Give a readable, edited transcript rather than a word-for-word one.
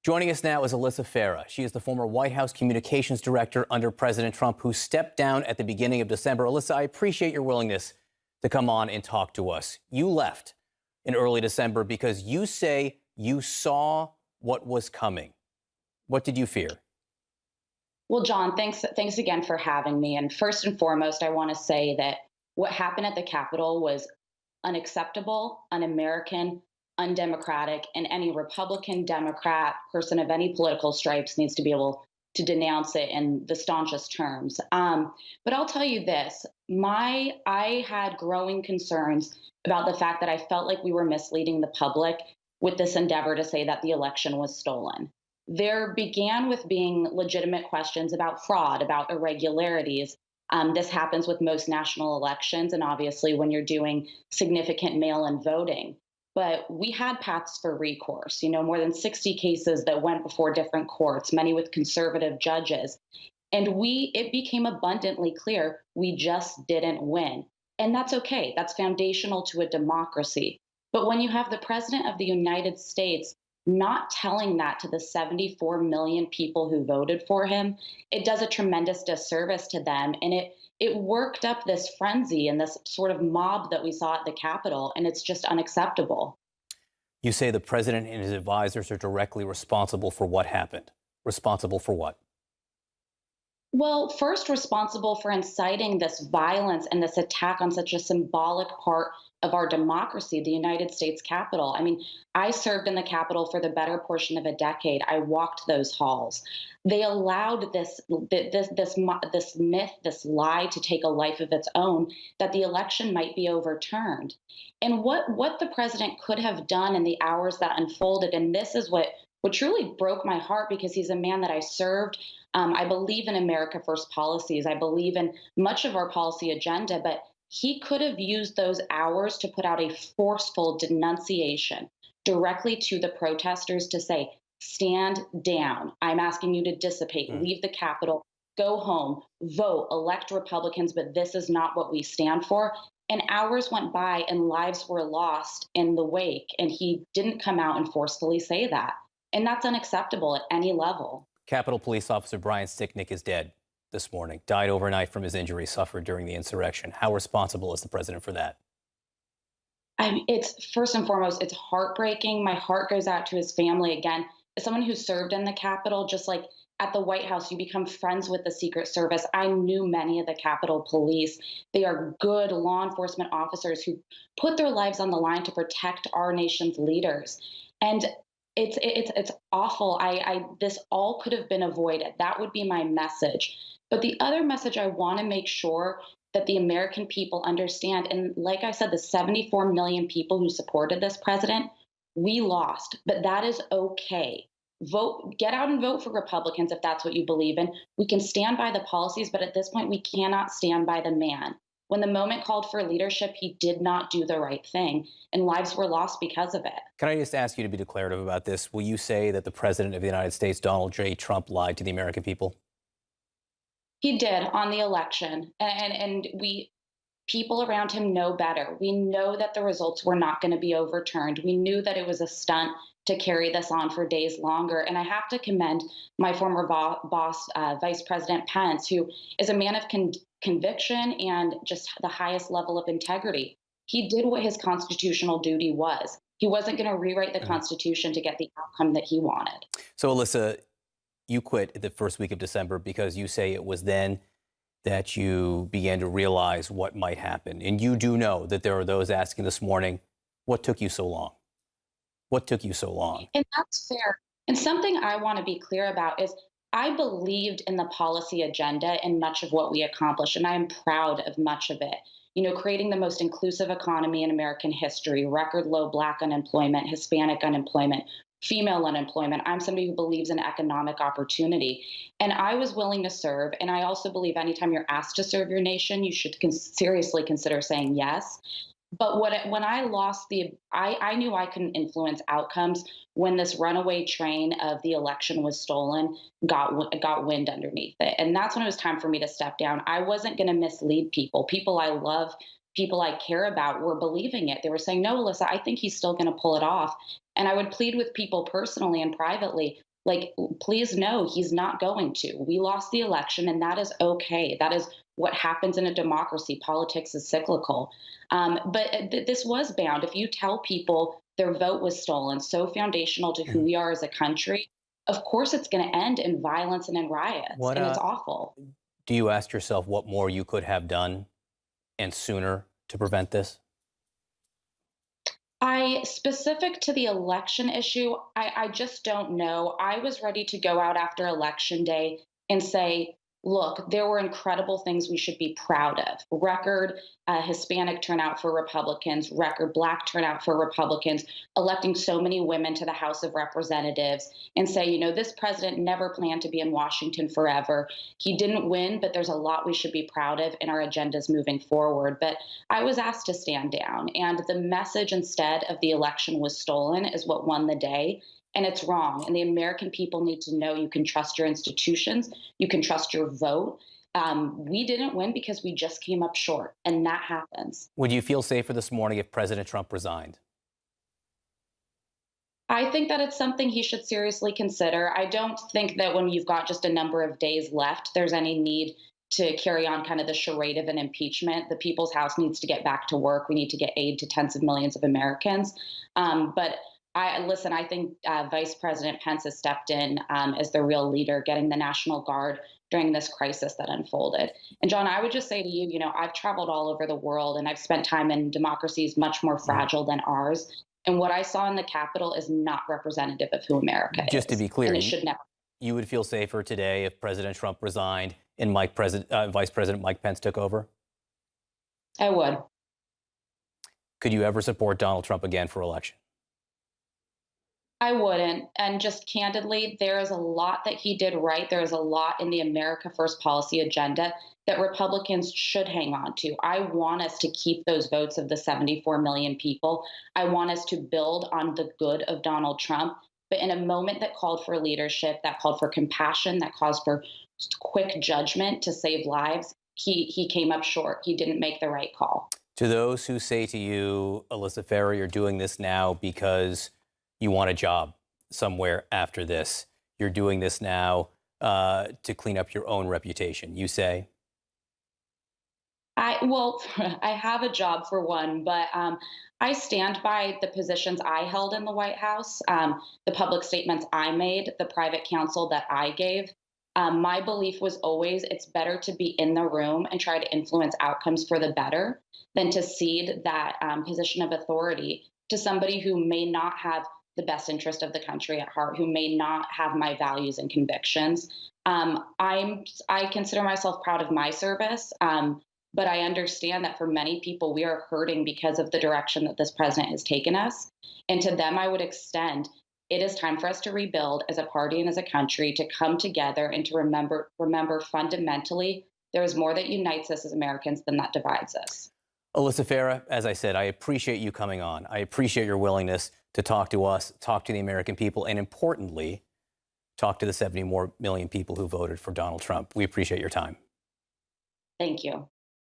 Joining us now is Alyssa Farah. She is the former White House communications director under President Trump, who stepped down at the beginning of December. Alyssa, I appreciate your willingness to come on and talk to us. You left in early December because you say you saw what was coming. What did you fear? Well, John, thanks again for having me. And first and foremost, I want to say that what happened at the Capitol was unacceptable, un-American, undemocratic, and any Republican, Democrat, person of any political stripes needs to be able to denounce it in the staunchest terms. But I'll tell you this: I had growing concerns about the fact that I felt like we were misleading the public with this endeavor to say that the election was stolen. There began with being legitimate questions about fraud, about irregularities. This happens with most national elections, and obviously when you're doing significant mail-in voting. But we had paths for recourse, more than 60 cases that went before different courts, many with conservative judges. And it became abundantly clear we just didn't win. And that's okay. That's foundational to a democracy. But when you have the President of the United States not telling that to the 74 million people who voted for him, it does a tremendous disservice to them. And it worked up this frenzy and this sort of mob that we saw at the Capitol, and it's just unacceptable. You say the president and his advisors are directly responsible for what happened. Responsible for what? Well, first, responsible for inciting this violence and this attack on such a symbolic part of our democracy, the United States Capitol. I mean, I served in the Capitol for the better portion of a decade. I walked those halls. They allowed this myth, this lie, to take a life of its own, that the election might be overturned. And what the president could have done in the hours that unfolded, and this is what truly broke my heart, because he's a man that I served. I believe in America First policies. I believe in much of our policy agenda, but he could have used those hours to put out a forceful denunciation directly to the protesters to say, stand down. I'm asking you to dissipate, leave the Capitol, go home, vote, elect Republicans, but this is not what we stand for. And hours went by and lives were lost in the wake. And he didn't come out and forcefully say that. And that's unacceptable at any level. Capitol Police Officer Brian Sticknick is dead this morning, died overnight from his injuries suffered during the insurrection. How responsible is the president for that? It's first and foremost, it's heartbreaking. My heart goes out to his family. Again, as someone who served in the Capitol, just like at the White House, you become friends with the Secret Service. I knew many of the Capitol Police. They are good law enforcement officers who put their lives on the line to protect our nation's leaders. And it's awful. This all could have been avoided. That would be my message. But the other message I want to make sure that the American people understand, and like I said, the 74 million people who supported this president, we lost, but that is okay. Vote, get out and vote for Republicans if that's what you believe in. We can stand by the policies, but at this point, we cannot stand by the man. When the moment called for leadership, he did not do the right thing, and lives were lost because of it. Can I just ask you to be declarative about this? Will you say that the president of the United States, Donald J. Trump, lied to the American people? He did on the election, and people around him know better. We know that the results were not going to be overturned. We knew that it was a stunt to carry this on for days longer. And I have to commend my former boss, Vice President Pence, who is a man of conviction and just the highest level of integrity. He did what his constitutional duty was. He wasn't going to rewrite the Constitution to get the outcome that he wanted. So, Alyssa, you quit the first week of December because you say it was then that you began to realize what might happen. And you do know that there are those asking this morning, what took you so long? What took you so long? And that's fair. And something I want to be clear about is I believed in the policy agenda and much of what we accomplished, and I am proud of much of it. Creating the most inclusive economy in American history, record low Black unemployment, Hispanic unemployment, female unemployment. I'm somebody who believes in economic opportunity. And I was willing to serve. And I also believe anytime you're asked to serve your nation, you should seriously consider saying yes. But when I lost I knew I couldn't influence outcomes when this runaway train of the election was stolen, got wind underneath it. And that's when it was time for me to step down. I wasn't going to mislead people. People I love, people I care about were believing it. They were saying, no, Alyssa, I think he's still going to pull it off. And I would plead with people personally and privately, Like, please know he's not going to. We lost the election, and that is okay. That is what happens in a democracy. Politics is cyclical. But this was bound. If you tell people their vote was stolen, so foundational to who Mhm. we are as a country, of course it's going to end in violence and in riots, What and it's awful. do you ask yourself what more you could have done and sooner to prevent this? I specific to the election issue, I just don't know. I was ready to go out after election day and say, look, there were incredible things we should be proud of. Record Hispanic turnout for Republicans, record Black turnout for Republicans, electing so many women to the House of Representatives, and say, this president never planned to be in Washington forever. He didn't win, but there's a lot we should be proud of in our agendas moving forward. But I was asked to stand down, and the message instead of the election was stolen is what won the day. And it's wrong. And the American people need to know you can trust your institutions, you can trust your vote. We didn't win because we just came up short, and that happens. Would you feel safer this morning if President Trump resigned? I think that it's something he should seriously consider. I don't think that when you've got just a number of days left, there's any need to carry on kind of the charade of an impeachment. The People's House needs to get back to work. We need to get aid to tens of millions of Americans. But I think Vice President Pence has stepped in as the real leader, getting the National Guard during this crisis that unfolded. And John, I would just say to you, I've traveled all over the world and I've spent time in democracies much more Mhm. fragile than ours. And what I saw in the Capitol is not representative of who America Just to is. be clear, And it should never. you would feel safer today if President Trump resigned and Vice President Mike Pence took over? I would. Could you ever support Donald Trump again for election? I wouldn't. And just candidly, there is a lot that he did right. There is a lot in the America First policy agenda that Republicans should hang on to. I want us to keep those votes of the 74 million people. I want us to build on the good of Donald Trump. But in a moment that called for leadership, that called for compassion, that calls for quick judgment to save lives, he came up short. He didn't make the right call. To those who say to you, Alyssa Farah, you're doing this now because you want a job somewhere after this. You're doing this now to clean up your own reputation. You say, Well, I have a job for one, but I stand by the positions I held in the White House, the public statements I made, the private counsel that I gave. My belief was always it's better to be in the room and try to influence outcomes for the better than to cede that position of authority to somebody who may not have the best interest of the country at heart, who may not have my values and convictions. I consider myself proud of my service. But I understand that for many people, we are hurting because of the direction that this president has taken us. And to them, I would extend it is time for us to rebuild as a party and as a country, to come together and to remember fundamentally there is more that unites us as Americans than that divides us. Alyssa Farah, as I said, I appreciate you coming on. I appreciate your willingness to talk to us, talk to the American people, and importantly, talk to the 70 more million people who voted for Donald Trump. We appreciate your time. Thank you.